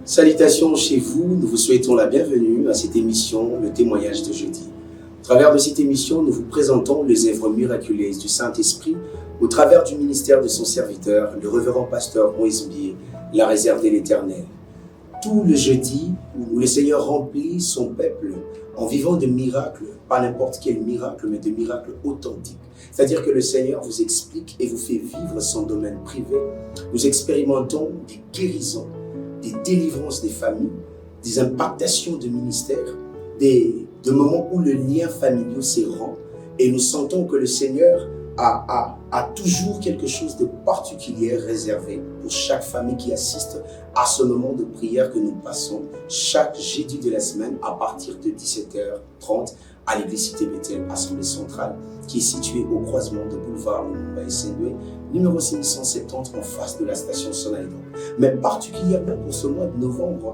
Salutations chez vous, nous vous souhaitons la bienvenue à cette émission, le témoignage de jeudi. Au travers de cette émission, nous vous présentons les œuvres miraculeuses du Saint-Esprit au travers du ministère de son serviteur, le révérend pasteur Moïse Bié, la réserve de l'Éternel. Tout le jeudi où le Seigneur remplit son peuple en vivant de miracles, pas n'importe quel miracle, mais de miracles authentiques. C'est-à-dire que le Seigneur vous explique et vous fait vivre son domaine privé. Nous expérimentons des guérisons, des délivrances des familles, des impactations de ministères, des moments où le lien familial s'érompt et nous sentons que le Seigneur a toujours quelque chose de particulier réservé pour chaque famille qui assiste à ce moment de prière que nous passons chaque jeudi de la semaine à partir de 17h30 à l'église Cité Bethel, Assemblée Centrale, qui est située au croisement de boulevard Lumumba et Saint-Louis, numéro 670 en face de la station Sonaïdon. Mais particulièrement pour ce mois de novembre,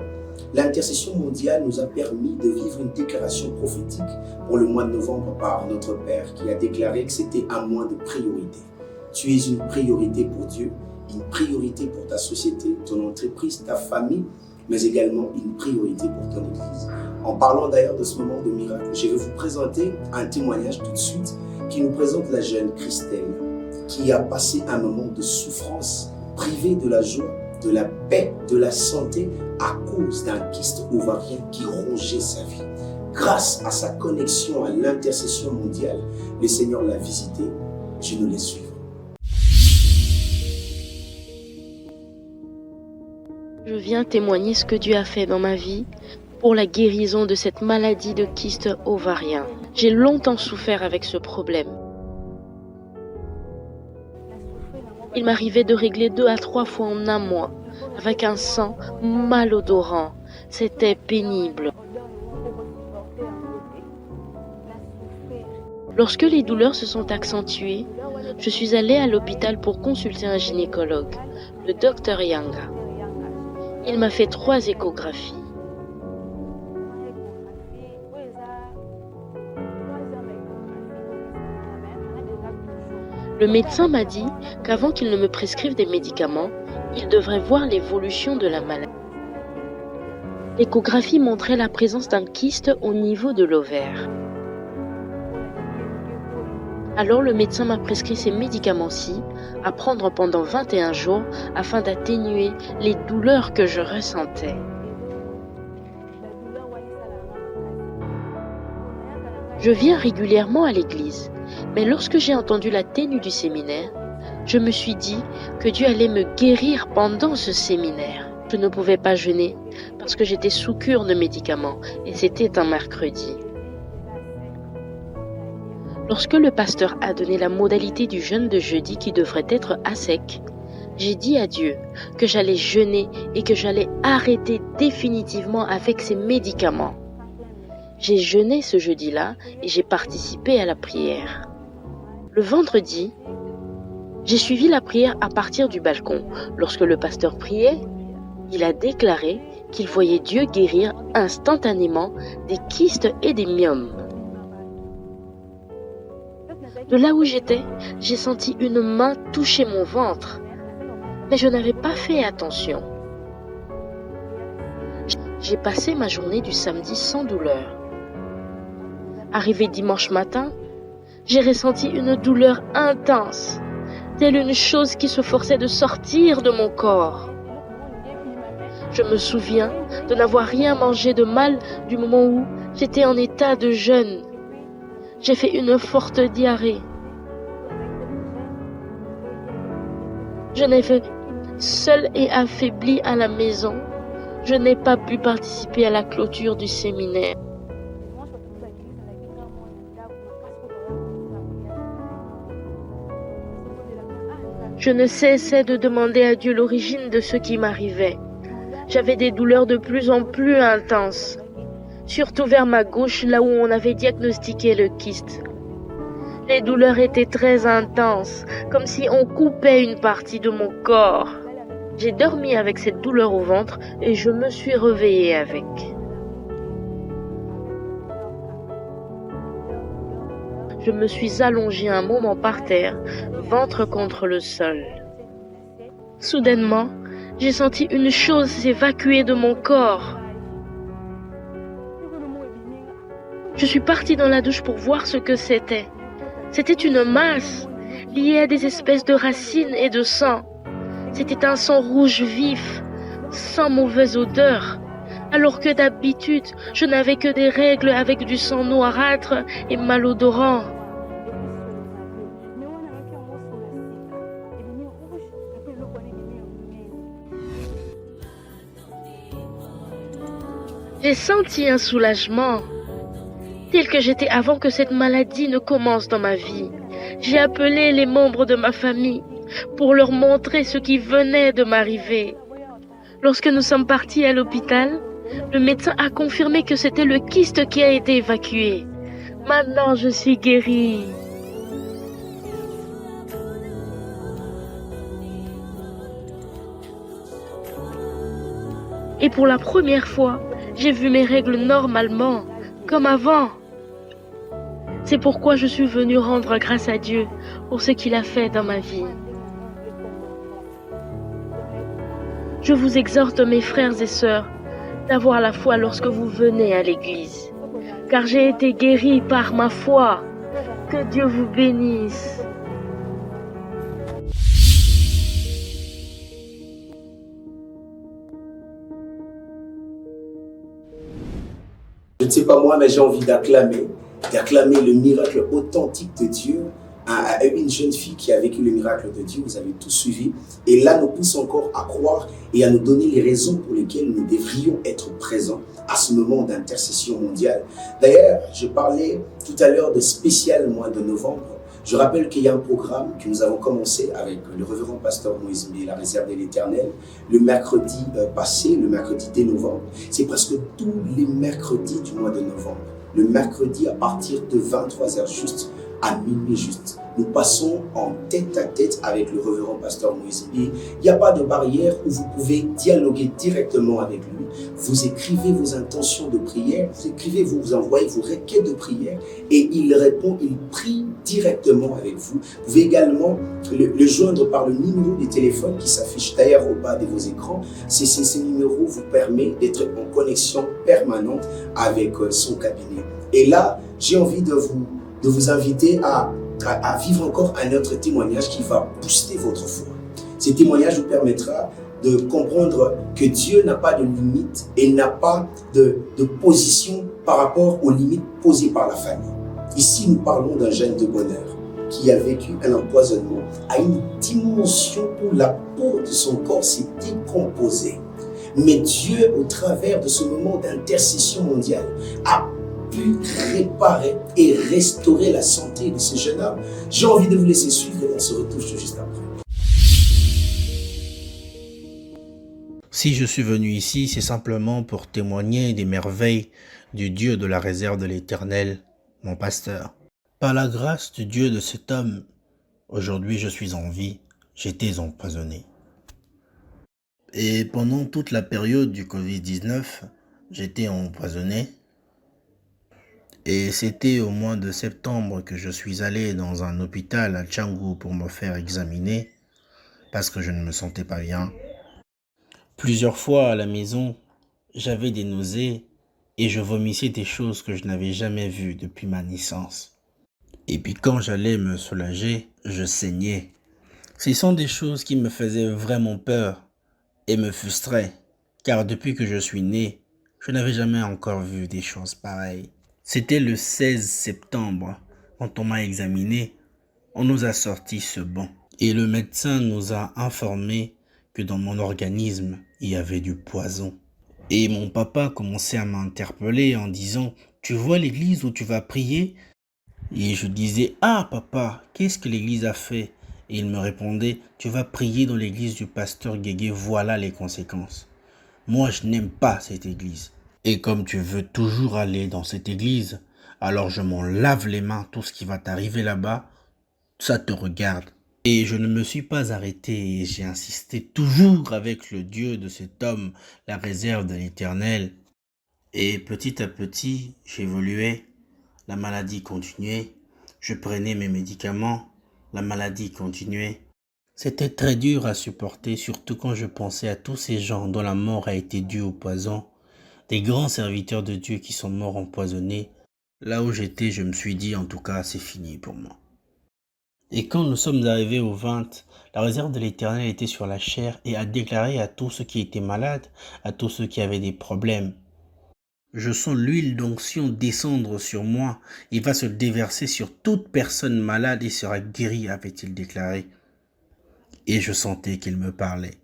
l'intercession mondiale nous a permis de vivre une déclaration prophétique pour le mois de novembre par notre Père qui a déclaré que c'était un mois de priorité. Tu es une priorité pour Dieu, une priorité pour ta société, ton entreprise, ta famille, mais également une priorité pour ton église. En parlant d'ailleurs de ce moment de miracle, je vais vous présenter un témoignage tout de suite qui nous présente la jeune Christelle qui a passé un moment de souffrance, privée de la joie, de la paix, de la santé à cause d'un kyste ovarien qui rongeait sa vie. Grâce à sa connexion à l'intercession mondiale, le Seigneur l'a visité. Je nous laisse suivre. Je viens témoigner ce que Dieu a fait dans ma vie pour la guérison de cette maladie de kyste ovarien. J'ai longtemps souffert avec ce problème. Il m'arrivait de régler 2 à 3 fois en un mois, avec un sang malodorant. C'était pénible. Lorsque les douleurs se sont accentuées, je suis allée à l'hôpital pour consulter un gynécologue, le docteur Yanga. Il m'a fait 3 échographies. Le médecin m'a dit qu'avant qu'il ne me prescrive des médicaments, il devrait voir l'évolution de la maladie. L'échographie montrait la présence d'un kyste au niveau de l'ovaire. Alors le médecin m'a prescrit ces médicaments-ci à prendre pendant 21 jours afin d'atténuer les douleurs que je ressentais. Je viens régulièrement à l'église, mais lorsque j'ai entendu la tenue du séminaire, je me suis dit que Dieu allait me guérir pendant ce séminaire. Je ne pouvais pas jeûner parce que j'étais sous cure de médicaments et c'était un mercredi. Lorsque le pasteur a donné la modalité du jeûne de jeudi qui devrait être à sec, j'ai dit à Dieu que j'allais jeûner et que j'allais arrêter définitivement avec ces médicaments. J'ai jeûné ce jeudi-là et j'ai participé à la prière. Le vendredi, j'ai suivi la prière à partir du balcon. Lorsque le pasteur priait, il a déclaré qu'il voyait Dieu guérir instantanément des kystes et des myomes. De là où j'étais, j'ai senti une main toucher mon ventre, mais je n'avais pas fait attention. J'ai passé ma journée du samedi sans douleur. Arrivé dimanche matin, j'ai ressenti une douleur intense, telle une chose qui se forçait de sortir de mon corps. Je me souviens de n'avoir rien mangé de mal du moment où j'étais en état de jeûne. J'ai fait une forte diarrhée. Je n'ai fait seule et affaiblie à la maison. Je n'ai pas pu participer à la clôture du séminaire. Je ne cessais de demander à Dieu l'origine de ce qui m'arrivait. J'avais des douleurs de plus en plus intenses, surtout vers ma gauche, là où on avait diagnostiqué le kyste. Les douleurs étaient très intenses, comme si on coupait une partie de mon corps. J'ai dormi avec cette douleur au ventre et je me suis réveillée avec. Je me suis allongée un moment par terre, ventre contre le sol. Soudainement, J'ai senti une chose s'évacuer de mon corps. Je suis partie dans la douche pour voir ce que c'était. C'était une masse liée à des espèces de racines et de sang. C'était un sang rouge vif, sans mauvaise odeur. Alors que d'habitude, je n'avais que des règles avec du sang noirâtre et malodorant. J'ai senti un soulagement, tel que j'étais avant que cette maladie ne commence dans ma vie. J'ai appelé les membres de ma famille pour leur montrer ce qui venait de m'arriver. Lorsque nous sommes partis à l'hôpital, le médecin a confirmé que c'était le kyste qui a été évacué. Maintenant, je suis guérie. Et pour la première fois, j'ai vu mes règles normalement, comme avant. C'est pourquoi je suis venue rendre grâce à Dieu pour ce qu'il a fait dans ma vie. Je vous exhorte, mes frères et sœurs, d'avoir la foi lorsque vous venez à l'église, car j'ai été guérie par ma foi. Que Dieu vous bénisse. Je ne sais pas moi, mais j'ai envie d'acclamer le miracle authentique de Dieu à une jeune fille qui a vécu le miracle de Dieu. Vous avez tout suivi. Et là, nous pousse encore à croire et à nous donner les raisons pour lesquelles nous devrions être présents à ce moment d'intercession mondiale. D'ailleurs, je parlais tout à l'heure de spécial mois de novembre. Je rappelle qu'il y a un programme que nous avons commencé avec le révérend pasteur Moïse B, la réserve de l'Éternel, le mercredi passé, le mercredi dès novembre. C'est presque tous les mercredis du mois de novembre. Le mercredi à partir de 23h juste, à minuit juste. Nous passons en tête à tête avec le révérend pasteur Moïse B. Il n'y a pas de barrière où vous pouvez dialoguer directement avec lui. Vous écrivez vos intentions de prière, vous envoyez vos requêtes de prière et il répond, il prie directement avec vous. Vous pouvez également le joindre par le numéro de téléphone qui s'affiche d'ailleurs au bas de vos écrans. Ce numéro vous permet d'être en connexion permanente avec son cabinet. Et là, j'ai envie de vous inviter à vivre encore un autre témoignage qui va booster votre foi. Ce témoignage vous permettra de comprendre que Dieu n'a pas de limite et n'a pas de position par rapport aux limites posées par la famille. Ici, nous parlons d'un jeune de bonheur qui a vécu un empoisonnement à une dimension où la peau de son corps s'est décomposée. Mais Dieu, au travers de ce moment d'intercession mondiale, a pu réparer et restaurer la santé de ce jeune homme. J'ai envie de vous laisser suivre et on se retrouve juste après. Si je suis venu ici, c'est simplement pour témoigner des merveilles du Dieu de la réserve de l'Éternel, mon pasteur. Par la grâce du Dieu de cet homme, aujourd'hui je suis en vie, j'étais empoisonné. Et pendant toute la période du Covid-19, j'étais empoisonné. Et c'était au mois de septembre que je suis allé dans un hôpital à Canggu pour me faire examiner parce que je ne me sentais pas bien. Plusieurs fois à la maison, j'avais des nausées et je vomissais des choses que je n'avais jamais vues depuis ma naissance. Et puis quand j'allais me soulager, je saignais. Ce sont des choses qui me faisaient vraiment peur et me frustraient, car depuis que je suis né, je n'avais jamais encore vu des choses pareilles. C'était le 16 septembre, quand on m'a examiné, on nous a sorti ce banc. Et le médecin nous a informé que dans mon organisme, il y avait du poison. Et mon papa commençait à m'interpeller en disant « Tu vois l'église où tu vas prier ?» Et je disais « Ah papa, qu'est-ce que l'église a fait ?» Et il me répondait « Tu vas prier dans l'église du pasteur Guégué, voilà les conséquences. » Moi, je n'aime pas cette église. Et comme tu veux toujours aller dans cette église, alors je m'en lave les mains, tout ce qui va t'arriver là-bas, ça te regarde. Et je ne me suis pas arrêté et j'ai insisté toujours avec le Dieu de cet homme, la réserve de l'Éternel. Et petit à petit, j'évoluais, la maladie continuait, je prenais mes médicaments, la maladie continuait. C'était très dur à supporter, surtout quand je pensais à tous ces gens dont la mort a été due au poison, des grands serviteurs de Dieu qui sont morts empoisonnés. Là où j'étais, je me suis dit, en tout cas, c'est fini pour moi. Et quand nous sommes arrivés au 20, la réserve de l'Éternel était sur la chair et a déclaré à tous ceux qui étaient malades, à tous ceux qui avaient des problèmes: je sens l'huile d'onction descendre sur moi, il va se déverser sur toute personne malade et sera guérie, avait-il déclaré. Et je sentais qu'il me parlait.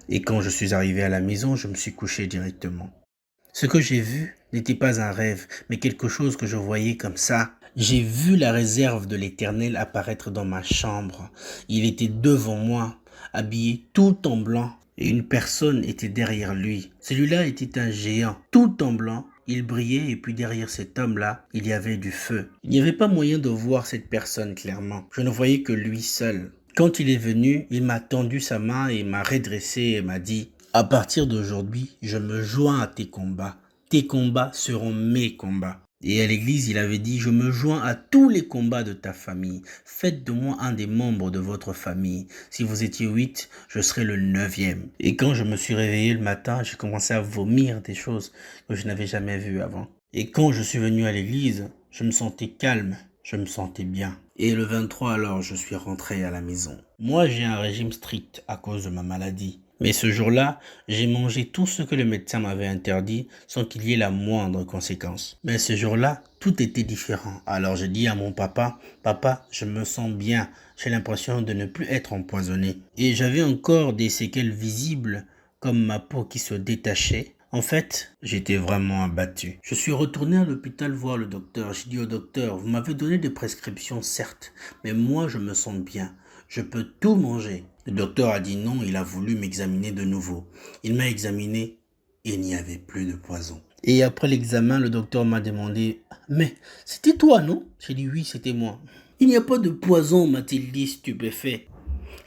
Et quand je suis arrivé à la maison, je me suis couché directement. Ce que j'ai vu n'était pas un rêve, mais quelque chose que je voyais comme ça. J'ai vu la réserve de l'Éternel apparaître dans ma chambre. Il était devant moi, habillé tout en blanc, et une personne était derrière lui. Celui-là était un géant, tout en blanc. Il brillait et puis derrière cet homme-là, il y avait du feu. Il n'y avait pas moyen de voir cette personne clairement. Je ne voyais que lui seul. Quand il est venu, il m'a tendu sa main et m'a redressé et m'a dit: à partir d'aujourd'hui, je me joins à tes combats. Tes combats seront mes combats. Et à l'église, il avait dit: je me joins à tous les combats de ta famille. Faites de moi un des membres de votre famille. Si vous étiez 8, je serai le 9e. Et quand je me suis réveillé le matin, j'ai commencé à vomir des choses que je n'avais jamais vues avant. Et quand je suis venu à l'église, je me sentais calme. Je me sentais bien. Et le 23, alors, je suis rentré à la maison. Moi, j'ai un régime strict à cause de ma maladie. Mais ce jour-là, j'ai mangé tout ce que le médecin m'avait interdit sans qu'il y ait la moindre conséquence. Mais ce jour-là, tout était différent. Alors j'ai dit à mon papa: papa, je me sens bien. J'ai l'impression de ne plus être empoisonné. Et j'avais encore des séquelles visibles, comme ma peau qui se détachait. En fait, j'étais vraiment abattu. Je suis retourné à l'hôpital voir le docteur. J'ai dit au docteur: vous m'avez donné des prescriptions, certes, mais moi je me sens bien. Je peux tout manger. Le docteur a dit non, il a voulu m'examiner de nouveau. Il m'a examiné et il n'y avait plus de poison. Et après l'examen, le docteur m'a demandé: mais c'était toi, non? J'ai dit oui, c'était moi. Il n'y a pas de poison, m'a-t-il dit, stupéfait.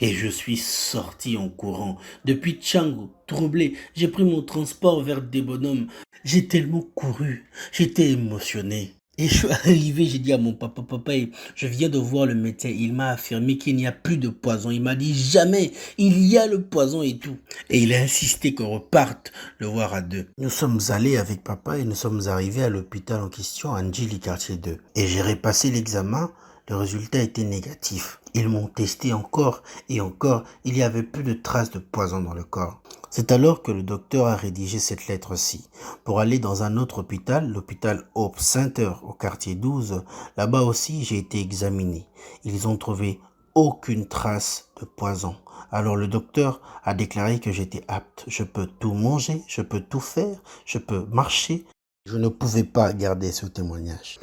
Et je suis sorti en courant. Depuis Tchangu, troublé, j'ai pris mon transport vers des bonhommes. J'ai tellement couru, j'étais émotionné. Et je suis arrivé, j'ai dit à mon papa: papa, je viens de voir le médecin, il m'a affirmé qu'il n'y a plus de poison. Il m'a dit: jamais, il y a le poison et tout. Et il a insisté qu'on reparte le voir à 2. Nous sommes allés avec papa et nous sommes arrivés à l'hôpital en question, à Ndjili, quartier 2. Et j'ai repassé l'examen, le résultat était négatif. Ils m'ont testé encore et encore, il n'y avait plus de traces de poison dans le corps. C'est alors que le docteur a rédigé cette lettre-ci. Pour aller dans un autre hôpital, l'hôpital Hope Center au quartier 12, là-bas aussi j'ai été examiné. Ils ont trouvé aucune trace de poison. Alors le docteur a déclaré que j'étais apte. Je peux tout manger, je peux tout faire, je peux marcher. Je ne pouvais pas garder ce témoignage.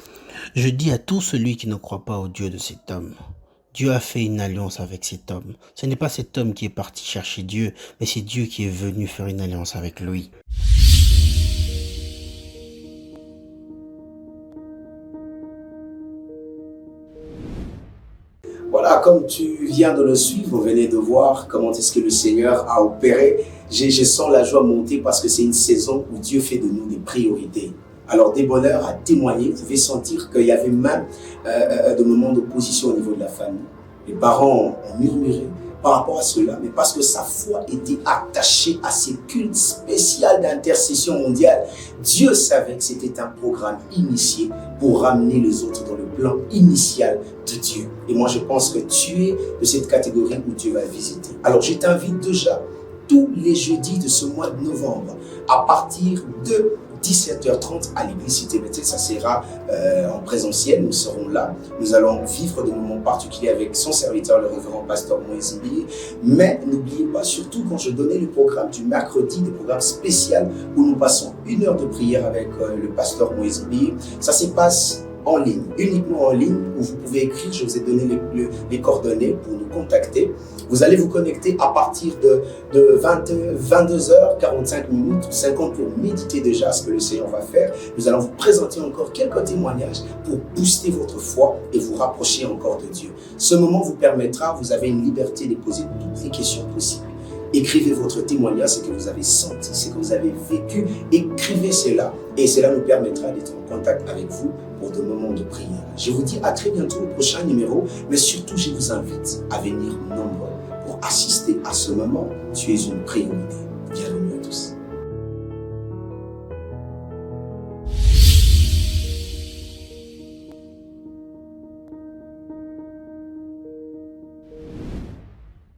Je dis à tout celui qui ne croit pas au Dieu de cet homme: Dieu a fait une alliance avec cet homme. Ce n'est pas cet homme qui est parti chercher Dieu, mais c'est Dieu qui est venu faire une alliance avec lui. Voilà, comme tu viens de le suivre, vous venez de voir comment est-ce que le Seigneur a opéré. Je sens la joie monter parce que c'est une saison où Dieu fait de nous des priorités. Alors, des bonheurs à témoigner, vous pouvez sentir qu'il y avait même des moments d'opposition au niveau de la famille. Les parents ont murmuré par rapport à cela, mais parce que sa foi était attachée à ces cultes spéciales d'intercession mondiale, Dieu savait que c'était un programme initié pour ramener les autres dans le plan initial de Dieu. Et moi, je pense que tu es de cette catégorie où Dieu va visiter. Alors, je t'invite déjà tous les jeudis de ce mois de novembre à partir de 17h30 à l'église Cité Bethel, ça sera en présentiel, nous serons là. Nous allons vivre des moments particuliers avec son serviteur, le révérend pasteur Moïse Mbi. Mais n'oubliez pas, surtout quand je donnais le programme du mercredi, des programmes spéciaux où nous passons 1 heure de prière avec le pasteur Moïse Mbi. Ça se passe en ligne, uniquement en ligne, où vous pouvez écrire. Je vous ai donné les coordonnées pour nous contacter. Vous allez vous connecter à partir de 22h45, 50 pour méditer déjà ce que le Seigneur va faire. Nous allons vous présenter encore quelques témoignages pour booster votre foi et vous rapprocher encore de Dieu. Ce moment vous permettra, vous avez une liberté de poser toutes les questions possibles. Écrivez votre témoignage, ce que vous avez senti, ce que vous avez vécu. Écrivez cela et cela nous permettra d'être en contact avec vous pour de moments de prière. Je vous dis à très bientôt au prochain numéro, mais surtout je vous invite à venir nombreux pour assister à ce moment, tu es une priorité.